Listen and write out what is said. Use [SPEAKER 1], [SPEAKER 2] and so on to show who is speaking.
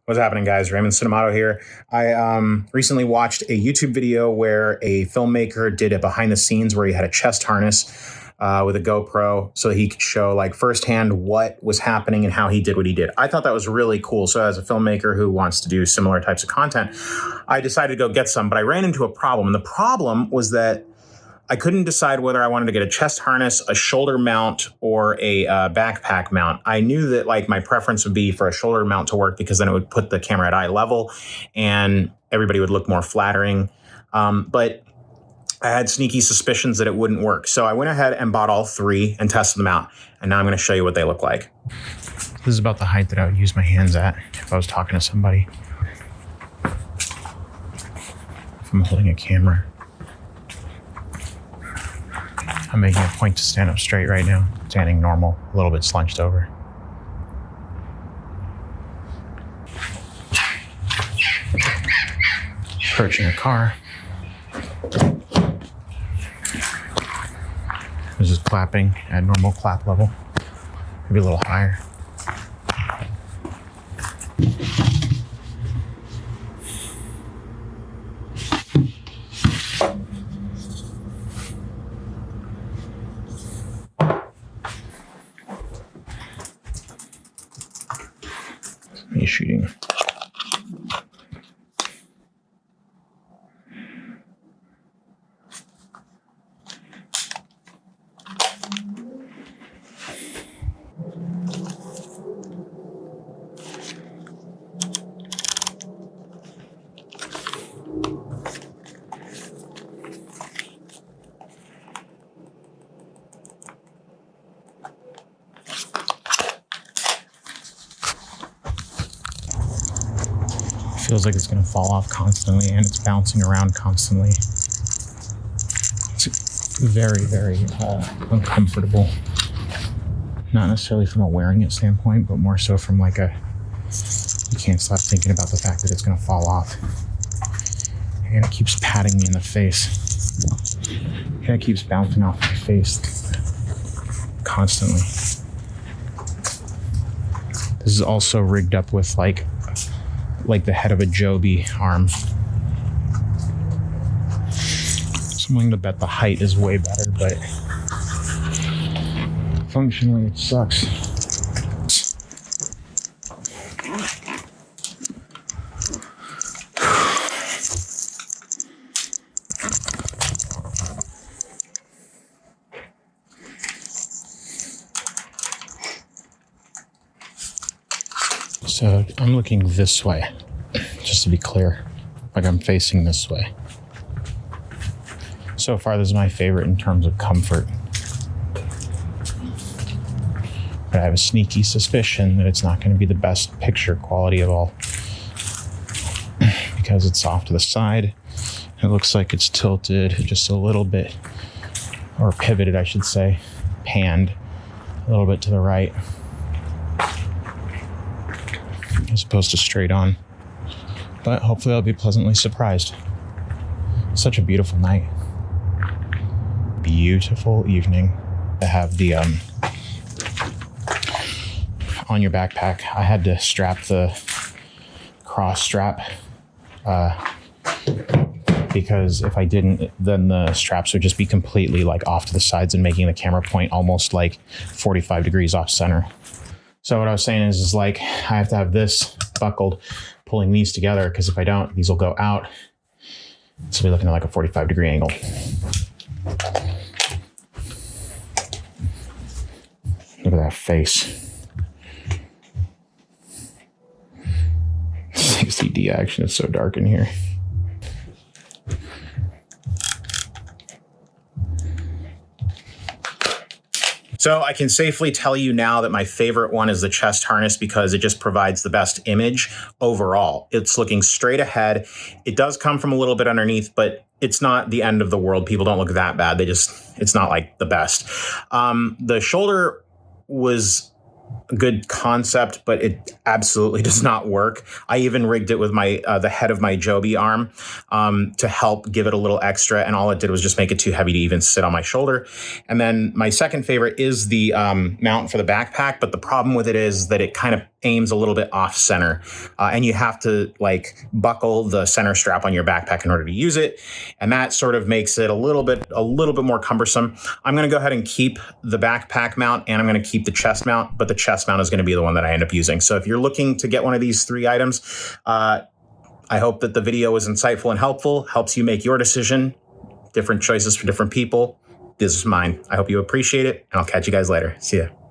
[SPEAKER 1] What's happening, guys? Raymond Cinemato here. I recently watched a YouTube video where a filmmaker did a behind the scenes where he had a chest harness with a GoPro so he could show like firsthand what was happening and how he did what he did. I thought that was really cool. So as a filmmaker who wants to do similar types of content, I decided to go get some, but I ran into a problem. And the problem was that I couldn't decide whether I wanted to get a chest harness, a shoulder mount, or a backpack mount. I knew that like my preference would be for a shoulder mount to work because then it would put the camera at eye level and everybody would look more flattering. But I had sneaky suspicions that it wouldn't work. So I went ahead and bought all three and tested them out. And now I'm going to show you what they look like. This is about the height that I would use my hands at if I was talking to somebody. If I'm holding a camera. I'm making a point to stand up straight right now. Standing normal, a little bit slunched over. Approaching a car. This is clapping at normal clap level. Maybe a little higher. Me shooting. Feels like it's going to fall off constantly and it's bouncing around constantly. It's very, very uncomfortable. Not necessarily from a wearing it standpoint, but more so from like you can't stop thinking about the fact that it's going to fall off. And it keeps patting me in the face. And it keeps bouncing off my face constantly. This is also rigged up with like the head of a Joby arm. So I'm willing to bet the height is way better, but functionally it sucks. So I'm looking this way, just to be clear, like I'm facing this way. So far, this is my favorite in terms of comfort. But I have a sneaky suspicion that it's not going to be the best picture quality of all because it's off to the side. It looks like it's tilted just a little bit, or pivoted, I should say, panned a little bit to the right, as opposed to straight on. But hopefully I'll be pleasantly surprised. Such a beautiful night. Beautiful evening. I have the on your backpack, I had to strap the cross strap because if I didn't, then the straps would just be completely like off to the sides and making the camera point almost like 45 degrees off center. So what I was saying is like, I have to have this buckled, pulling these together, because if I don't, these will go out. So we're looking at like a 45-degree angle. Look at that face. 60D action, it's so dark in here. So I can safely tell you now that my favorite one is the chest harness because it just provides the best image overall. It's looking straight ahead. It does come from a little bit underneath, but it's not the end of the world. People don't look that bad. It's not like the best. The shoulder was good concept, but it absolutely does not work. I even rigged it with my the head of my Joby arm to help give it a little extra, and all it did was just make it too heavy to even sit on my shoulder. And then my second favorite is the mount for the backpack, but the problem with it is that it kind of aims a little bit off center, and you have to like buckle the center strap on your backpack in order to use it, and that sort of makes it a little bit more cumbersome. I'm going to go ahead and keep the backpack mount, and I'm going to keep the chest mount, but the chest mount is going to be the one that I end up using. So if you're looking to get one of these 3 items, I hope that the video was insightful and helpful, helps you make your decision. Different choices for different people. This is mine. I hope you appreciate it, and I'll catch you guys later. See ya.